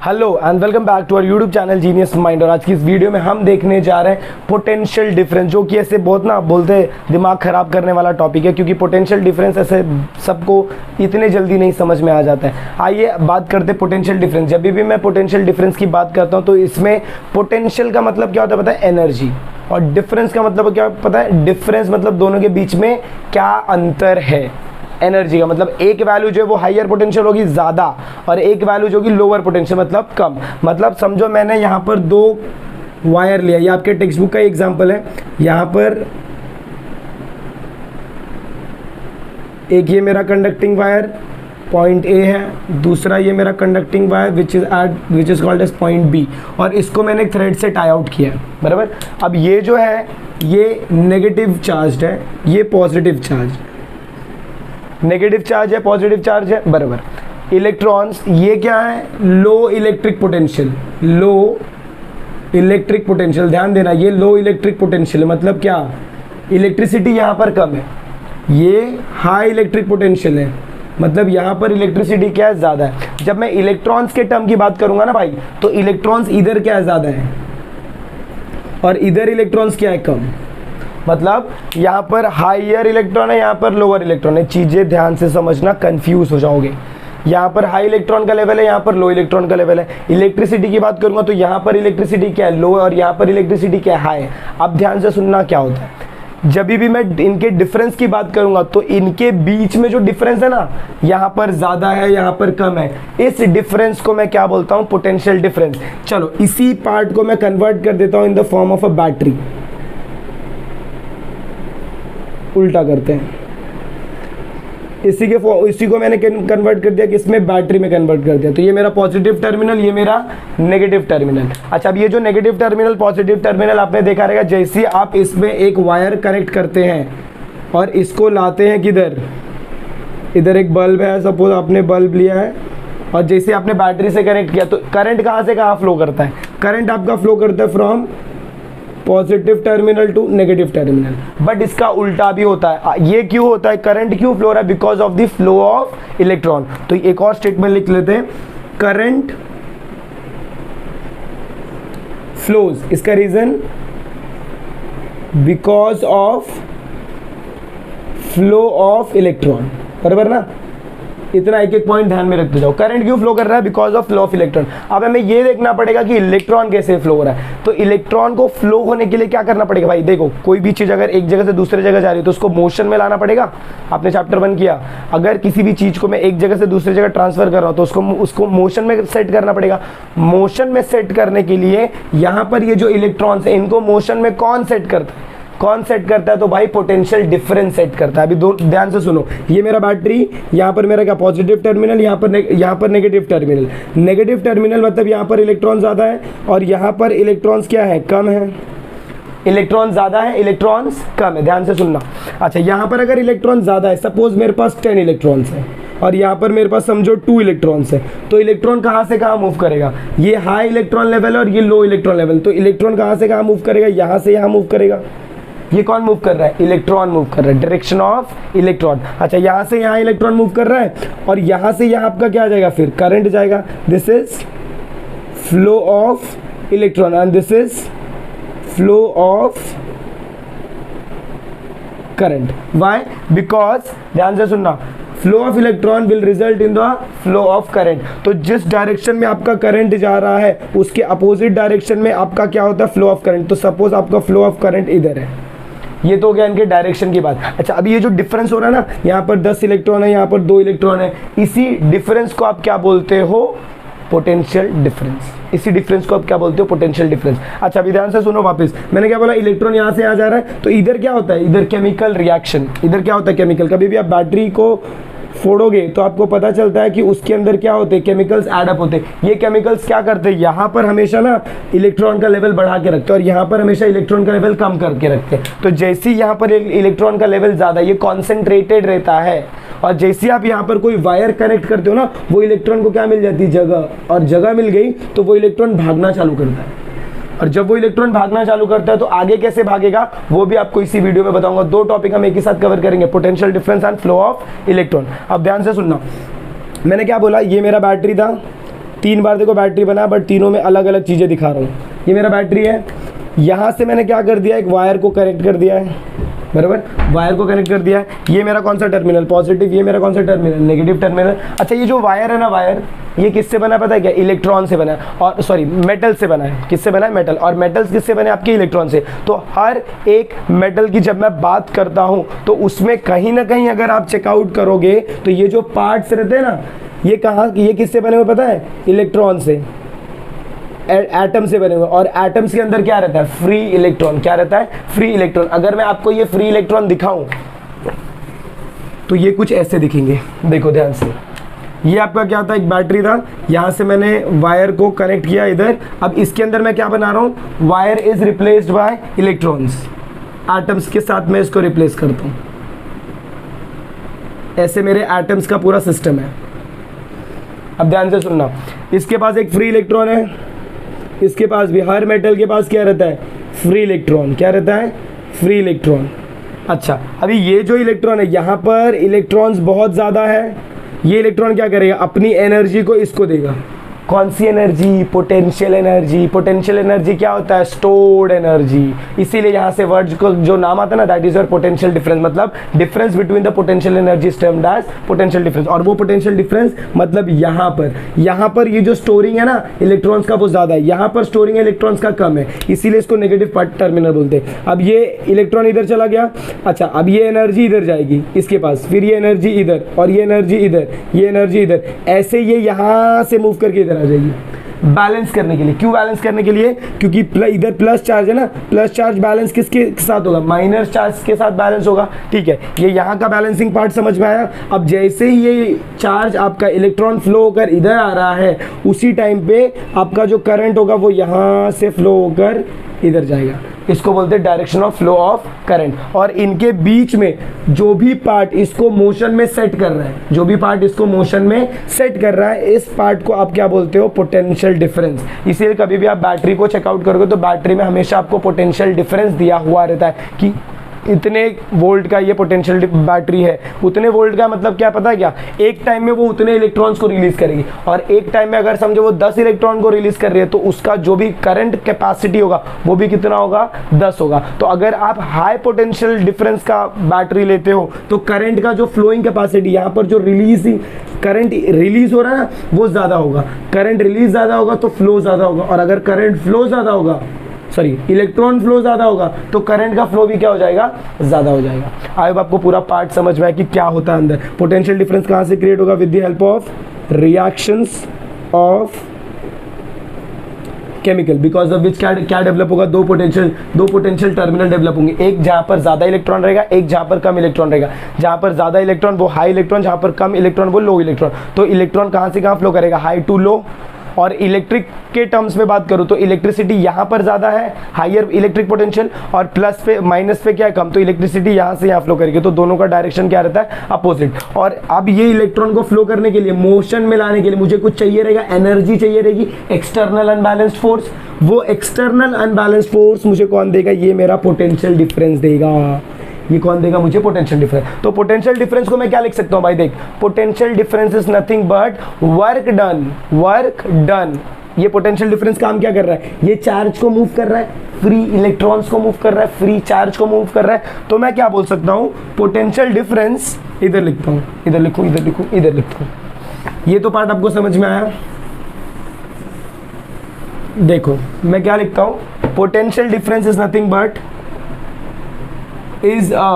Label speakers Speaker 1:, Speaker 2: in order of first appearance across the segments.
Speaker 1: Hello and welcome back to our YouTube channel genius mind. और आज की इस वीडियो में हम देखने जा रहे हैं पोटेंशियल डिफरेंस, जो कि ऐसे बहुत ना बोलते दिमाग खराब करने वाला टॉपिक है, क्योंकि पोटेंशियल डिफरेंस ऐसे सबको इतने जल्दी नहीं समझ में आ जाता है। आइए बात करते हैं पोटेंशियल डिफरेंस। जब भी मैं पोटेंशियल डिफरेंस की बात करता हूँ तो इसमें पोटेंशियल का मतलब क्या होता है पता है? एनर्जी। और डिफरेंस का मतलब क्या पता है? डिफरेंस मतलब दोनों के बीच में क्या अंतर है। एनर्जी का मतलब एक वैल्यू जो है वो हायर पोटेंशियल होगी ज़्यादा, और एक वैल्यू जो होगी लोअर पोटेंशियल मतलब कम। मतलब समझो मैंने यहाँ पर दो वायर लिया, ये आपके टेक्स्ट बुक का एग्जांपल है। यहाँ पर एक ये मेरा कंडक्टिंग वायर पॉइंट ए है, दूसरा ये मेरा conducting wire which is called as point B, और इसको मैंने एक थ्रेड से टाई आउट किया है, बराबर। अब ये जो है ये नेगेटिव चार्ज है, ये पॉजिटिव चार्ज, नेगेटिव चार्ज है पॉजिटिव चार्ज है, बराबर। इलेक्ट्रॉन्स ये क्या है? लो इलेक्ट्रिक पोटेंशियल, लो इलेक्ट्रिक पोटेंशियल, ध्यान देना ये लो इलेक्ट्रिक पोटेंशियल मतलब क्या? इलेक्ट्रिसिटी यहाँ पर कम है। ये हाई इलेक्ट्रिक पोटेंशियल है मतलब यहाँ पर इलेक्ट्रिसिटी क्या है? ज़्यादा है। जब मैं इलेक्ट्रॉन्स के टर्म की बात करूँगा ना भाई, तो इलेक्ट्रॉन्स इधर क्या है? ज़्यादा है, और इधर इलेक्ट्रॉन्स क्या है? कम। मतलब यहाँ पर हायर इलेक्ट्रॉन है, यहाँ पर लोअर इलेक्ट्रॉन है। चीज़ें ध्यान से समझना, कंफ्यूज हो जाओगे। यहाँ पर हाई इलेक्ट्रॉन का लेवल है, यहाँ पर लो इलेक्ट्रॉन का लेवल है। इलेक्ट्रिसिटी की बात करूँगा तो यहाँ पर इलेक्ट्रिसिटी क्या है? लो, और यहाँ पर इलेक्ट्रिसिटी क्या है? हाई। अब ध्यान से सुनना क्या होता है। जब भी मैं इनके डिफरेंस की बात करूँगा तो इनके बीच में जो डिफरेंस है ना, यहाँ पर ज़्यादा है, यहाँ पर कम है, इस डिफरेंस को मैं क्या बोलता हूँ? Potential difference. चलो इसी पार्ट को मैं कन्वर्ट कर देता हूँ in the form of a battery. उल्टा करते हैं, इसी को मैंने कन्वर्ट कर दिया कि इसमें बैटरी में कन्वर्ट कर दिया। तो ये मेरा पॉजिटिव टर्मिनल, ये मेरा नेगेटिव टर्मिनल। अच्छा, अब ये जो नेगेटिव टर्मिनल पॉजिटिव टर्मिनल आपने देखा रहेगा, जैसे आप इसमें एक वायर कनेक्ट करते हैं और इसको लाते हैं किधर? इधर एक बल्ब है, सपोज आपने बल्ब लिया है और जैसे आपने बैटरी से कनेक्ट किया तो करंट कहाँ से कहाँ फ्लो करता है? करंट आपका फ्लो करता है from positive terminal to negative terminal. But इसका उल्टा भी होता है। ये क्यों होता है? करंट क्यों फ्लो हो रहा है? Because of the flow of electron. तो एक और स्टेटमेंट लिख लेते हैं, करंट फ्लोज। इसका reason because of flow of electron, बराबर ना? इतना एक एक पॉइंट ध्यान में रखते जाओ। करंट क्यों फ्लो कर रहा है? Because of flow of electron. अब हमें ये देखना पड़ेगा कि इलेक्ट्रॉन कैसे फ्लो हो रहा है। तो इलेक्ट्रॉन को फ्लो होने के लिए क्या करना पड़ेगा भाई? देखो, कोई भी चीज़ अगर एक जगह से दूसरे जगह जा रही है तो उसको मोशन में लाना पड़ेगा। आपने चैप्टर 1 किया, अगर किसी भी चीज़ को मैं एक जगह से दूसरी जगह ट्रांसफर कर रहा हूँ तो उसको मोशन में सेट करना पड़ेगा। मोशन में सेट करने के लिए यहाँ पर ये जो इलेक्ट्रॉन्स है इनको मोशन में कौन सेट करता है? कौन सेट करता है? तो भाई पोटेंशियल डिफरेंस सेट करता है। अभी दो ध्यान से सुनो, ये मेरा बैटरी, यहाँ पर मेरा क्या? पॉजिटिव टर्मिनल, यहाँ पर नेगेटिव टर्मिनल। नेगेटिव टर्मिनल मतलब यहाँ पर इलेक्ट्रॉन ज़्यादा है और यहाँ पर इलेक्ट्रॉन्स क्या है? कम है। इलेक्ट्रॉन ज़्यादा है, इलेक्ट्रॉन्स कम है। ध्यान से सुनना। अच्छा, यहाँ पर अगर इलेक्ट्रॉन ज़्यादा है, सपोज मेरे पास 10 इलेक्ट्रॉन्स है और यहाँ पर मेरे पास समझो 2 इलेक्ट्रॉन्स है, तो इलेक्ट्रॉन कहाँ से कहाँ मूव करेगा? ये हाई इलेक्ट्रॉन लेवल और ये लो इलेक्ट्रॉन लेवल। तो इलेक्ट्रॉन कहाँ से कहाँ मूव करेगा? यहाँ से यहाँ मूव करेगा। ये कौन मूव कर रहा है? इलेक्ट्रॉन मूव कर रहा है, डायरेक्शन ऑफ इलेक्ट्रॉन। अच्छा, यहाँ से यहाँ इलेक्ट्रॉन मूव कर रहा है और यहाँ से यहाँ आपका क्या जाएगा? फिर करंट जाएगा। This is flow of electron and this is flow of current. Why? Because, ध्यान से सुनना, flow of electron will result in the flow of current. तो जिस डायरेक्शन में आपका करंट जा रहा है उसके अपोजिट डायरेक्शन में आपका क्या होता है? Flow of current. तो सपोज आपका फ्लो ऑफ करंट इधर है। ये तो हो गया इनके डायरेक्शन की बात। अच्छा, अभी ये जो डिफरेंस हो रहा है ना, यहाँ पर 10 इलेक्ट्रॉन है, यहाँ पर 2 इलेक्ट्रॉन है, इसी डिफरेंस को आप क्या बोलते हो? Potential difference. इसी डिफरेंस को आप क्या बोलते हो? Potential difference. अच्छा, अभी ध्यान से सुनो वापस। मैंने क्या बोला? इलेक्ट्रॉन यहाँ से आ जा रहा है तो इधर क्या होता है? इधर केमिकल रिएक्शन। इधर क्या होता है? केमिकल। कभी भी आप बैटरी को फोड़ोगे तो आपको पता चलता है कि उसके अंदर क्या होते हैं? केमिकल्स एडअप होते हैं। ये केमिकल्स क्या करते हैं? यहाँ पर हमेशा ना इलेक्ट्रॉन का लेवल बढ़ा के रखते हैं और यहाँ पर हमेशा इलेक्ट्रॉन का लेवल कम करके रखते हैं। तो जैसे ही यहाँ पर इलेक्ट्रॉन का लेवल ज़्यादा, ये कॉन्सेंट्रेटेड रहता है, और जैसे आप यहाँ पर कोई वायर कनेक्ट करते हो ना, वो इलेक्ट्रॉन को क्या मिल जाती है? जगह। और जगह मिल गई तो वो इलेक्ट्रॉन भागना चालू करता है। और जब वो इलेक्ट्रॉन भागना चालू करता है तो आगे कैसे भागेगा वो भी आपको इसी वीडियो में बताऊंगा। 2 टॉपिक हम एक ही साथ कवर करेंगे, potential difference and flow of electron. अब ध्यान से सुनना, मैंने क्या बोला? ये मेरा बैटरी था, 3 बार देखो बैटरी बना, बट तीनों में अलग अलग चीज़ें दिखा रहा हूँ। ये मेरा बैटरी है, यहाँ से मैंने क्या कर दिया, एक वायर को कनेक्ट कर दिया है, बराबर, वायर को कनेक्ट कर दिया है। ये मेरा कौन सा टर्मिनल, पॉजिटिव, ये मेरा कौन सा टर्मिनल, नेगेटिव टर्मिनल। अच्छा, ये जो वायर है ना, वायर ये किससे बना है पता है क्या, इलेक्ट्रॉन से बना है, और सॉरी मेटल से बना है। किससे बना है, मेटल, और मेटल्स किससे बने, आपके इलेक्ट्रॉन से। तो हर एक मेटल की जब मैं बात करता हूँ तो उसमें कहीं ना कहीं अगर आप चेकआउट करोगे तो ये जो पार्ट्स रहते हैं ना, ये कहाँ, ये किससे बने हुए पता है, इलेक्ट्रॉन से, एटम से बने हुए। और एटम्स के अंदर क्या रहता है, फ्री इलेक्ट्रॉन। क्या रहता है, फ्री इलेक्ट्रॉन। अगर मैं आपको ये फ्री इलेक्ट्रॉन दिखाऊं तो ये कुछ ऐसे दिखेंगे, देखो ध्यान से। ये आपका क्या था, एक बैटरी था, यहाँ से मैंने वायर को कनेक्ट किया इधर। अब इसके अंदर मैं क्या बना रहा हूँ, wire is replaced by electrons, atoms के साथ मैं इसको रिप्लेस करता हूँ। ऐसे मेरे एटम्स का पूरा सिस्टम है। अब ध्यान से सुनना, इसके पास एक फ्री इलेक्ट्रॉन है, इसके पास भी, हर मेटल के पास क्या रहता है, फ्री इलेक्ट्रॉन। क्या रहता है, फ्री इलेक्ट्रॉन। अच्छा, अभी ये जो इलेक्ट्रॉन है, यहाँ पर इलेक्ट्रॉन्स बहुत ज़्यादा है। ये इलेक्ट्रॉन क्या करेगा, अपनी एनर्जी को इसको देगा। कौन सी energy, potential energy. Potential energy क्या होता है, स्टोर्ड एनर्जी। इसीलिए यहाँ से वर्ड को जो नाम आता है ना, that is your potential difference, मतलब difference between the potential energy termed as potential difference. और वो पोटेंशियल डिफरेंस मतलब यहाँ पर ये जो स्टोरिंग है ना इलेक्ट्रॉन्स का, वो ज़्यादा है, यहाँ पर स्टोरिंग इलेक्ट्रॉन्स का कम है, इसीलिए इसको नेगेटिव टर्मिनल बोलते हैं। अब ये इलेक्ट्रॉन इधर चला गया, अच्छा, अब ये एनर्जी इधर जाएगी इसके पास, फिर ये एनर्जी इधर, और ये एनर्जी इधर, ये एनर्जी इधर, ऐसे ये यहाँ से मूव करके इधर आ जाएगी बैलेंस करने के लिए। क्यों बैलेंस करने के लिए, क्योंकि इधर प्लस चार्ज है ना, प्लस चार्ज बैलेंस किसके साथ होगा, माइनस चार्ज के साथ बैलेंस होगा। ठीक है, ये यहाँ का बैलेंसिंग पार्ट समझ में आया। अब जैसे ही ये चार्ज आपका इलेक्ट्रॉन फ्लो होकर इधर आ रहा है, उसी टाइम पे आपका जो करंट होगा वो यहाँ से फ्लो होकर इधर जाएगा। इसको बोलते हैं direction of flow of current. और इनके बीच में जो भी पार्ट इसको मोशन में सेट कर रहा है, जो भी पार्ट इसको मोशन में सेट कर रहा है, इस पार्ट को आप क्या बोलते हो, पोटेंशियल डिफरेंस। इसीलिए कभी भी आप बैटरी को चेकआउट करोगे तो बैटरी में हमेशा आपको पोटेंशियल डिफरेंस दिया हुआ रहता है कि इतने वोल्ट का ये पोटेंशियल बैटरी है। उतने वोल्ट का मतलब क्या पता है क्या, एक टाइम में वो उतने इलेक्ट्रॉन्स को रिलीज करेगी। और एक टाइम में अगर समझो वो 10 इलेक्ट्रॉन को रिलीज कर रही है तो उसका जो भी करंट कैपेसिटी होगा वो भी कितना होगा, 10 होगा। तो अगर आप हाई पोटेंशियल डिफरेंस का बैटरी लेते हो तो करंट का जो फ्लोइंग कैपेसिटी, यहाँ पर जो करंट रिलीज हो रहा है ना, वो ज़्यादा होगा। करंट रिलीज ज़्यादा होगा तो फ्लो ज़्यादा होगा, और अगर करंट फ्लो ज़्यादा होगा, सॉरी इलेक्ट्रॉन फ्लो ज़्यादा होगा तो करंट का फ्लो भी क्या हो जाएगा, ज़्यादा हो जाएगा। आई आपको पूरा पार्ट समझ में आया कि क्या होता है अंदर। पोटेंशियल डिफरेंस कहाँ से क्रिएट होगा, with the help of reactions of chemical, because of which क्या डेवलप होगा, दो पोटेंशियल टर्मिनल डेवलप होंगे। एक जहाँ पर ज़्यादा इलेक्ट्रॉन रहेगा, एक जहाँ पर कम इलेक्ट्रॉन रहेगा। जहाँ पर ज़्यादा इलेक्ट्रॉन वो हाई इलेक्ट्रॉन, जहाँ पर कम इलेक्ट्रॉन वो लो इलेक्ट्रॉन। तो इलेक्ट्रॉन कहाँ से कहाँ फ्लो करेगा, हाई टू लो। और इलेक्ट्रिक के टर्म्स में बात करूँ तो इलेक्ट्रिसिटी यहाँ पर ज़्यादा है, हाइयर इलेक्ट्रिक पोटेंशियल, और प्लस पे माइनस पे क्या है, कम। तो इलेक्ट्रिसिटी यहाँ से यहाँ फ्लो करेगी, तो दोनों का डायरेक्शन क्या रहता है, अपोजिट। और अब ये इलेक्ट्रॉन को फ्लो करने के लिए, मोशन में लाने के लिए मुझे कुछ चाहिए रहेगा, एनर्जी चाहिए रहेगी, एक्सटर्नल अनबैलेंस्ड फोर्स। वो एक्सटर्नल अनबैलेंस्ड फोर्स मुझे कौन देगा, ये मेरा पोटेंशियल डिफरेंस देगा। ये कौन देगा मुझे, पोटेंशियल डिफरेंस। तो पोटेंशियल डिफरेंस को मैं क्या लिख सकता हूँ भाई, देख, potential difference is nothing but work done. ये पोटेंशियल डिफरेंस काम क्या कर रहा है, ये चार्ज को मूव कर रहा है, फ्री इलेक्ट्रॉन्स को मूव कर रहा है, फ्री चार्ज को मूव कर रहा है। तो मैं क्या बोल सकता हूँ, पोटेंशियल डिफरेंस, इधर लिखता हूँ, इधर लिखूँ, इधर लिखूँ, इधर लिखता हूँ। ये तो पार्ट आपको समझ में आया। देखो मैं क्या लिखता हूँ, potential difference is nothing but is a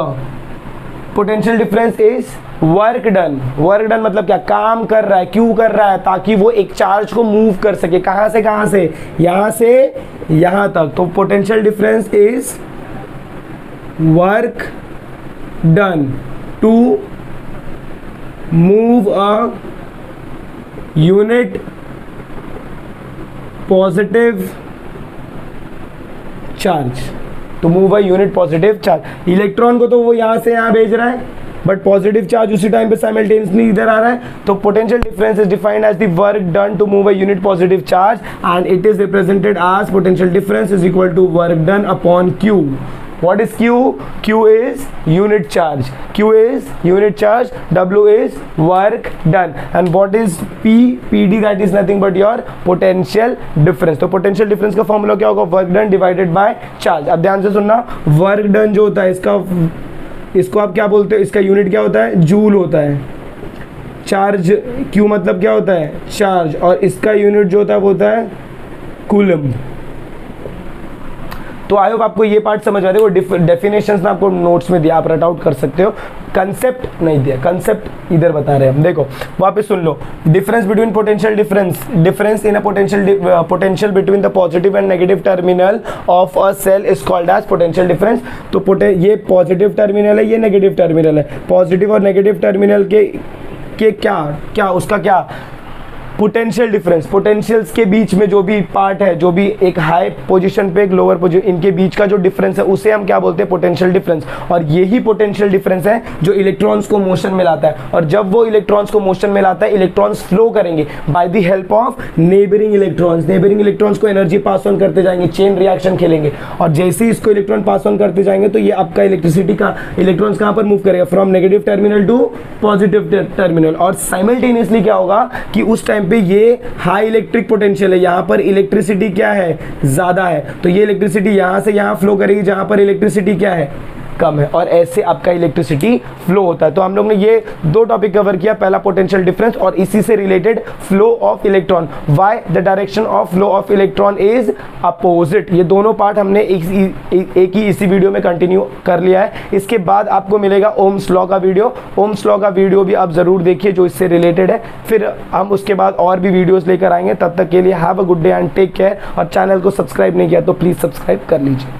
Speaker 1: potential difference is work done। Work done मतलब क्या, काम कर रहा है। क्यों कर रहा है, ताकि वो एक चार्ज को मूव कर सके। कहाँ से कहाँ से, यहाँ से यहाँ तक। तो potential difference is work done to move a unit positive charge, तो move a unit positive charge. Electron को तो वो यहाँ से यहाँ भेज रहा है, बट पॉजिटिव चार्ज उसी टाइम पे साइमल्टेनियसली इधर आ रहा है। तो potential difference is defined as the work done to move a unit positive charge, and it is represented as potential difference is equal to work done upon Q. What is Q? Q is unit charge. Q is unit charge. W is work done. And what is P? PD, that is nothing but your potential difference. तो potential difference का formula क्या होगा? Work done divided by charge. अब ध्यान से सुनना, work done जो होता है इसको आप क्या बोलते हो? इसका यूनिट क्या होता है? जूल होता है. चार्ज Q मतलब क्या होता है? चार्ज. और इसका यूनिट जो होता है वो होता है कूलम. तो आई होप आपको ये पार्ट समझ आ रहा है. वो डेफिनेशंस ना आपको नोट्स में दिया, आप रट आउट कर सकते हो. कंसेप्ट नहीं दिया, कंसेप्ट इधर बता रहे हैं हम. देखो वापस सुन लो. Difference between potential difference in a potential between the positive and negative terminal of a cell is called as potential difference. तो ये पॉजिटिव टर्मिनल है, ये नेगेटिव टर्मिनल है. पॉजिटिव और नेगेटिव टर्मिनल के क्या उसका क्या पोटेंशियल डिफरेंस, पोटेंशियल्स के बीच में जो भी पार्ट है, जो भी एक हाई पोजीशन पे एक लोअर पोजीशन, इनके बीच का जो डिफरेंस है उसे हम क्या बोलते हैं? Potential difference. और यही पोटेंशियल डिफरेंस है जो इलेक्ट्रॉन्स को मोशन में लाता है. और जब वो इलेक्ट्रॉन्स को मोशन में लाता है, इलेक्ट्रॉन्स फ्लो करेंगे by the help of neighbouring electrons. Neighbouring electrons को एनर्जी पास ऑन करते जाएंगे, चेन रिएक्शन खेलेंगे. और जैसे ही इसको इलेक्ट्रॉन पास ऑन करते जाएंगे तो ये आपका इलेक्ट्रिसिटी का इलेक्ट्रॉन्स कहाँ पर मूव करेगा? From negative terminal to positive terminal. और साइमल्टेनियसली क्या होगा कि उस टाइम पे ये हाई इलेक्ट्रिक पोटेंशियल है, यहाँ पर इलेक्ट्रिसिटी क्या है? ज़्यादा है. तो ये इलेक्ट्रिसिटी यहाँ से यहाँ फ्लो करेगी जहाँ पर इलेक्ट्रिसिटी क्या है? कम है. और ऐसे आपका इलेक्ट्रिसिटी फ्लो होता है. तो हम लोग ने ये दो टॉपिक कवर किया. पहला पोटेंशियल डिफरेंस और इसी से related flow of electron. Why the direction of flow of electron is opposite. ये दोनों पार्ट हमने एक ही इसी वीडियो में कंटिन्यू कर लिया है. इसके बाद आपको मिलेगा ओम्स लॉ का वीडियो. ओम्स लॉ का वीडियो भी आप जरूर देखिए जो इससे रिलेटेड है. फिर हम उसके बाद और भी वीडियोस लेकर आएंगे. तब तक के लिए have a good day and take care. और चैनल को सब्सक्राइब नहीं किया तो प्लीज़ सब्सक्राइब कर लीजिए.